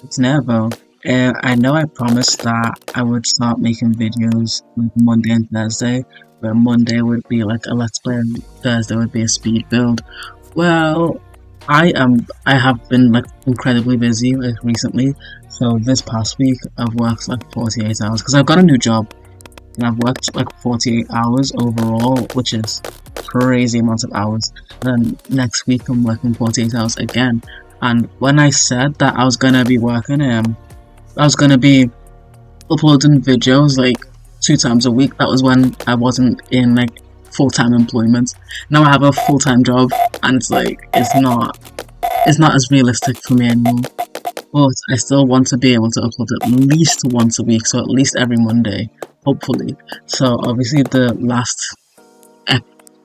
It's never. I know I promised that I would start making videos like Monday and Thursday, where Monday would be like a let's play and Thursday would be a speed build. Well, I have been like incredibly busy like recently. So this past week I've worked like 48 hours because I've got a new job and I've worked like 48 hours overall, which is crazy amounts of hours. Then next week I'm working 48 hours again. And when I said that I was gonna be working, I was gonna be uploading videos like 2 times a week. That was when I wasn't in like full-time employment. Now I have a full-time job, and it's like it's not as realistic for me anymore. But I still want to be able to upload at least once a week, so at least every Monday, hopefully. So obviously the last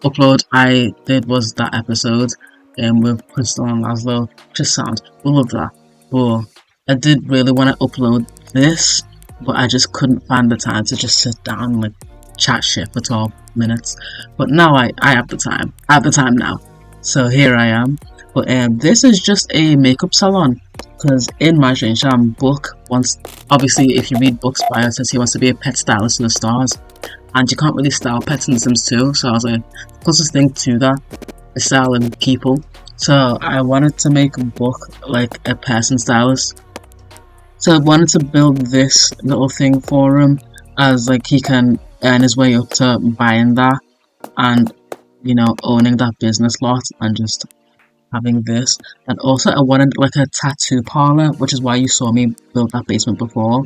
upload I did was that episode with Crystal and Laszlo. Just sound full of that. But I did really want to upload this, but I just couldn't find the time to just sit down and like chat shit for 12 minutes. But now I have the time. I have the time now. So here I am. But this is just a makeup salon. Because in my Strangetown book, once obviously if you read Book's bio, it says he wants to be a pet stylist in the stars. And you can't really style pets in The Sims 2, so I was like, the closest thing to that is styling people. So I wanted to make a book like a person stylist. So I wanted to build this little thing for him as like he can earn his way up to buying that and, you know, owning that business lot and just having this. And also I wanted like a tattoo parlor, which is why you saw me build that basement before,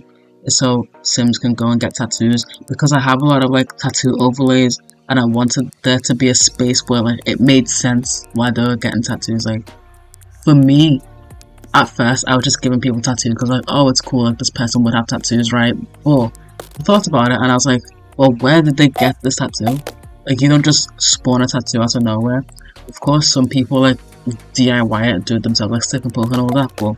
so Sims can go and get tattoos, because I have a lot of like tattoo overlays and I wanted there to be a space where like it made sense why they were getting tattoos. Like for me, at first I was just giving people tattoos because like, oh, it's cool, like this person would have tattoos, right? But I thought about it and I was like, well, where did they get this tattoo? Like, you don't just spawn a tattoo out of nowhere. Of course some people like DIY it, do it themselves, like stick and poke and all that, but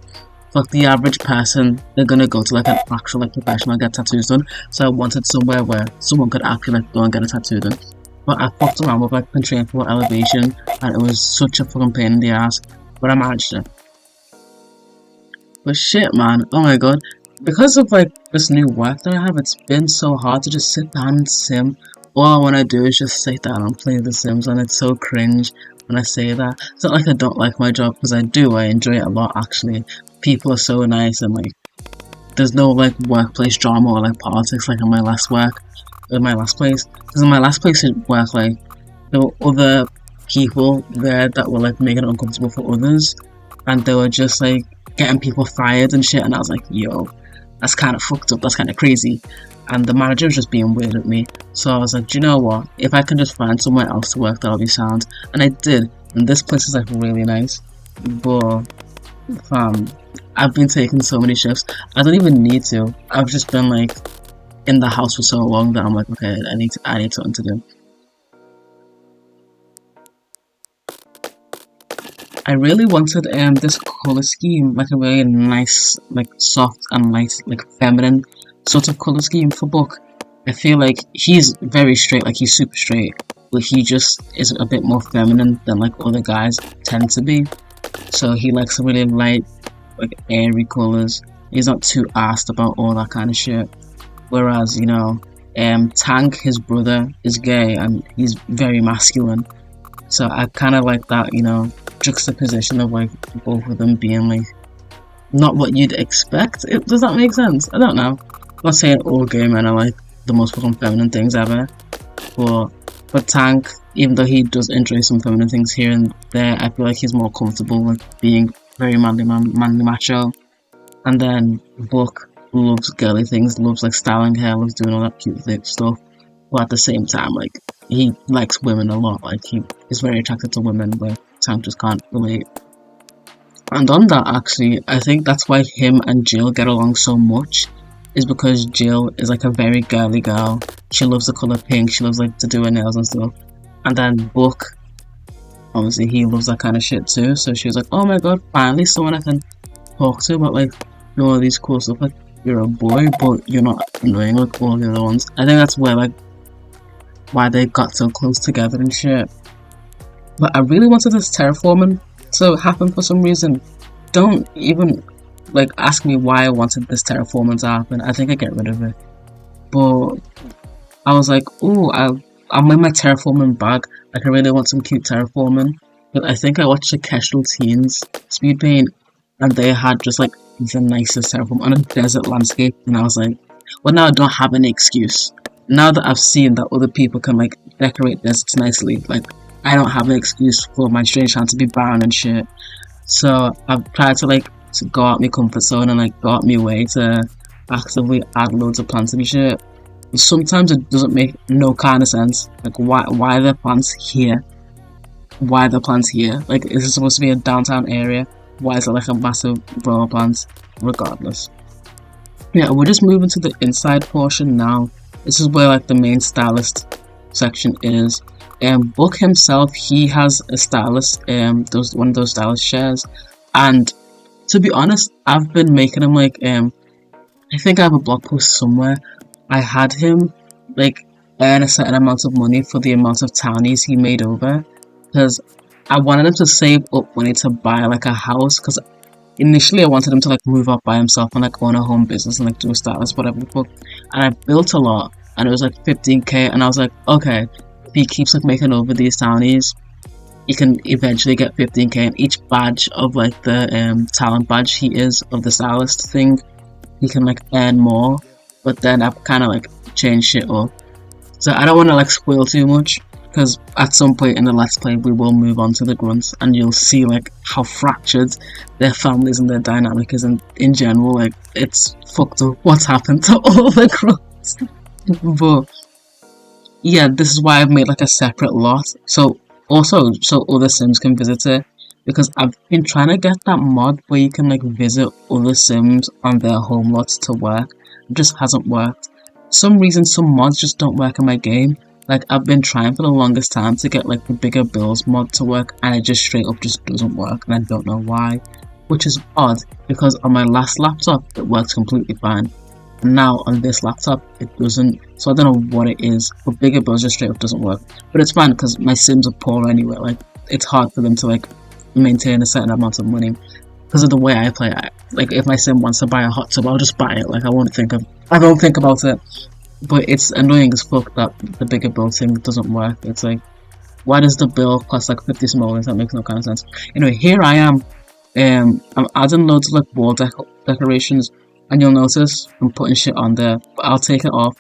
for like the average person, they're gonna go to like an actual like professional and get tattoos done. So I wanted somewhere where someone could actually like go and get a tattoo done. But I fucked around with like controllable elevation and it was such a fucking pain in the ass, but I managed it. But shit, man, oh my god, because of like this new work that I have, it's been so hard to just sit down and sim. All I want to do is just sit down and play The Sims, and it's so cringe when I say that. It's not like I don't like my job, because I do, I enjoy it a lot actually. People are so nice and like there's no like workplace drama or like politics like in my last place. Because in my last place at work, like there were other people there that were like making it uncomfortable for others, and they were just like getting people fired and shit, and I was like, yo, that's kind of fucked up, that's kind of crazy. And the manager was just being weird at me, so I was like, do you know what, if I can just find somewhere else to work, that'll be sound. And I did, and this place is like really nice. But I've been taking so many shifts, I don't even need to. I've just been like in the house for so long that I'm like, okay, I need something to do. I really wanted this color scheme, like a really nice, like soft and light, like feminine sort of color scheme for Book. I feel like he's very straight, like he's super straight, but he just is a bit more feminine than like other guys tend to be. So he likes really light, like airy colors. He's not too asked about all that kind of shit. Whereas, you know, Tank, his brother, is gay and he's very masculine. So I kind of like that, you know, juxtaposition of like both of them being like not what you'd expect. Does that make sense? I don't know. I'm not saying all gay men are like the most fucking feminine things ever, but Tank, even though he does enjoy some feminine things here and there, I feel like he's more comfortable like being very manly macho. And then Book loves girly things, loves like styling hair, loves doing all that cute stuff. But at the same time, like he likes women a lot. Like he is very attracted to women, where Tank just can't relate. And on that, actually, I think that's why him and Jill get along so much, is because Jill is like a very girly girl. She loves the colour pink, she loves like to do her nails and stuff. And then Book, obviously he loves that kind of shit too, so she was like, oh my god, finally someone I can talk to about like, you know, all these cool stuff, like you're a boy but you're not annoying like all the other ones. I think that's where like why they got so close together and shit. But I really wanted this terraforming to happen for some reason. Don't even like ask me why I wanted this terraforming to happen, I think I get rid of it. But I was like, oh, I'm in my terraforming bag. Like I really want some cute terraforming. But I think I watched the Kestrel Teens speed paint, and they had just like the nicest terraform on a desert landscape, and I was like, well, now I don't have any excuse. Now that I've seen that other people can like decorate deserts nicely, like I don't have an excuse for my strange hand to be barren and shit. So I've tried to like to go out my comfort zone and like go out my way to actively add loads of plants and shit. Sometimes it doesn't make no kind of sense. Like why are the plants here? Why are the plants here? Like is it supposed to be a downtown area? Why is it like a massive row of plants? Regardless. Yeah, we're just moving to the inside portion now. This is where like the main stylist section is. Book himself, he has a stylist, those one of those stylist chairs, and to be honest, I've been making him like I think I have a blog post somewhere. I had him like earn a certain amount of money for the amount of townies he made over, because I wanted him to save up money to buy like a house, because initially I wanted him to like move up by himself and like own a home business and like do a stylist, whatever the fuck. And I built a lot and it was like 15k, and I was like, okay, if he keeps like making over these townies, he can eventually get 15k, and each badge of like the talent badge he is of the stylist thing, he can like earn more. But then I've kind of like changed shit up, so I don't want to like spoil too much, because at some point in the let's play we will move on to the grunts and you'll see like how fractured their families and their dynamic is, and in general like it's fucked up what's happened to all the grunts. But yeah, this is why I've made like a separate lot, so other sims can visit it, because I've been trying to get that mod where you can like visit other sims on their home lots to work. It just hasn't worked. For some reason some mods just don't work in my game. Like I've been trying for the longest time to get like the bigger builds mod to work, and it just straight up just doesn't work, and I don't know why, which is odd because on my last laptop it works completely fine. Now on this laptop it doesn't, so I don't know what it is, but bigger builds just straight up doesn't work. But it's fine because my sims are poor anyway, like it's hard for them to like maintain a certain amount of money because of the way I play. Like if my sim wants to buy a hot tub, I'll just buy it, like I don't think about it. But it's annoying as fuck that the bigger build thing doesn't work. It's like, why does the build cost like 50 simoleons? That makes no kind of sense. Anyway, here I am. I'm adding loads of like wall decorations, and you'll notice I'm putting shit on there, but I'll take it off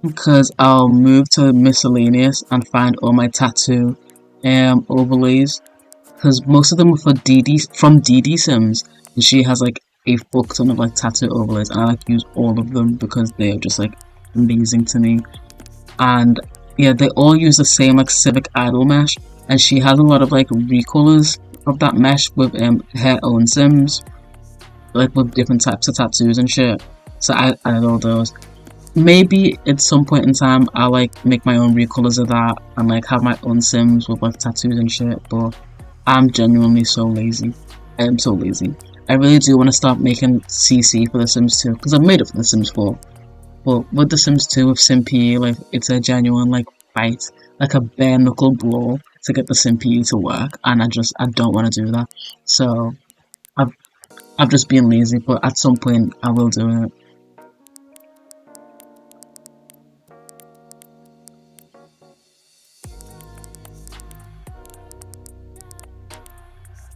because I'll move to miscellaneous and find all my tattoo overlays, because most of them are for from DD Sims, and she has like a fuck ton of like tattoo overlays, and I like use all of them because they are just like amazing to me. And yeah, they all use the same like civic idol mesh, and she has a lot of like recolors of that mesh with her own sims, like with different types of tattoos and shit. So I added all those. Maybe at some point in time I'll like make my own recolors of that and like have my own sims with like tattoos and shit, but I'm genuinely so lazy. I am so lazy. I really do want to start making CC for The Sims 2, because I've made it for The Sims 4. But with The Sims 2 with SimPE, like it's a genuine like fight, like a bare knuckle brawl to get the SimPE to work, and I don't want to do that. So I've just been lazy, but at some point I will do it.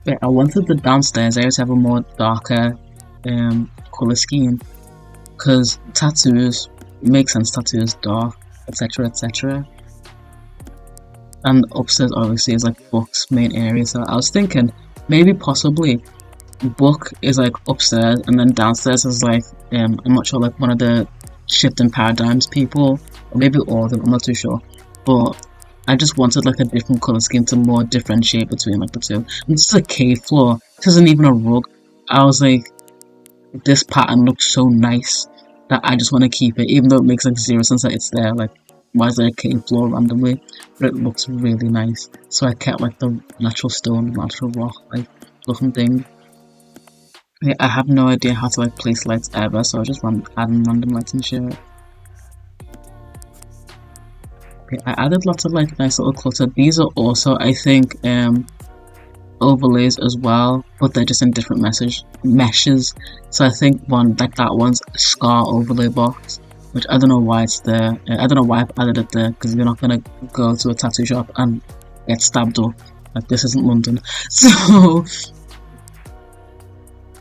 But I wanted the downstairs area to have a more darker color scheme, because tattoos make sense, tattoos dark, etc, etc. And upstairs obviously is like Book's main area, so I was thinking maybe possibly Book is like upstairs and then downstairs is like I'm not sure, like one of the shifting paradigms people, or maybe all of them, I'm not too sure. But I just wanted like a different colour scheme to more differentiate between like the two. And this is a cave floor, this isn't even a rug. I was like, this pattern looks so nice that I just want to keep it, even though it makes like zero sense that it's there. Like, why is there a cave floor randomly? But it looks really nice, so I kept like the natural stone, natural rock like looking thing. I have no idea how to like place lights ever, so I just adding random lights and shit. Okay, I added lots of like nice little clutter. These are also, I think, overlays as well, but they're just in different meshes. So I think one like that one's a scar overlay box, which I don't know why it's there. I don't know why I've added it there, because you're not gonna go to a tattoo shop and get stabbed up. Like, this isn't London. So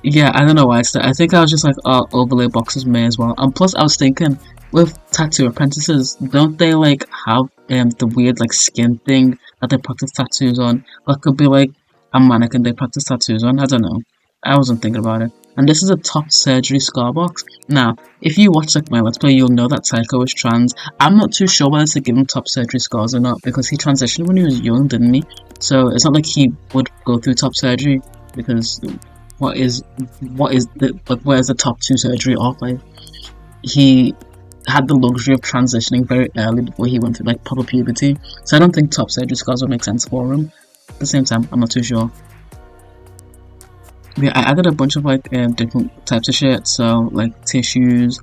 yeah, I don't know why it's there. I think I was just like, oh, overlay boxes may as well. And plus I was thinking, with tattoo apprentices, don't they like have the weird like skin thing that they practice tattoos on? That could be like a mannequin they practice tattoos on. I don't know. I wasn't thinking about it. And this is a top surgery scar box. Now, if you watch like my let's play, you'll know that Psycho is trans. I'm not too sure whether to give him top surgery scars or not, because he transitioned when he was young, didn't he? So it's not like he would go through top surgery, because what is the like, where's the top 2 surgery of? Like, he had the luxury of transitioning very early before he went through like proper puberty, so I don't think top surgery scars would make sense for him. At the same time, I'm not too sure. Yeah, I added a bunch of like different types of shit, so like tissues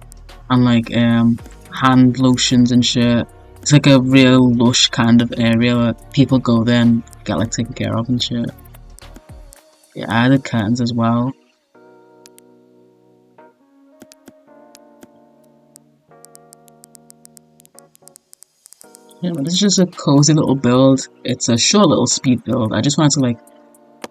and like hand lotions and shit. It's like a real lush kind of area where people go there and get like taken care of and shit. Yeah, I added curtains as well. Yeah, but this is just a cozy little build. It's a short little speed build. I just wanted to like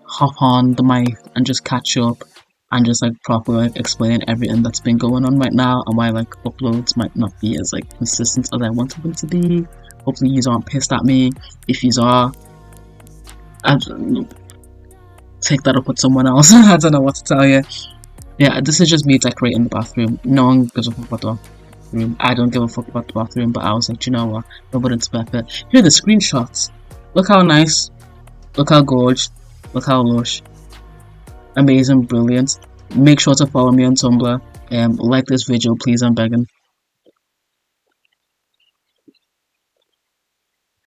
hop on the mic and just catch up and just like properly like explain everything that's been going on right now, and why like uploads might not be as like consistent as I wanted them to be. Hopefully you aren't pissed at me. If you are, I take that up with someone else. I don't know what to tell you. Yeah, this is just me decorating the bathroom. No one gives a fuck about the bathroom. I don't give a fuck about the bathroom, but I was like, you know what? Nobody's perfect. Here are the screenshots. Look how nice. Look how gorgeous. Look how lush. Amazing, brilliant. Make sure to follow me on Tumblr. Like this video, please, I'm begging.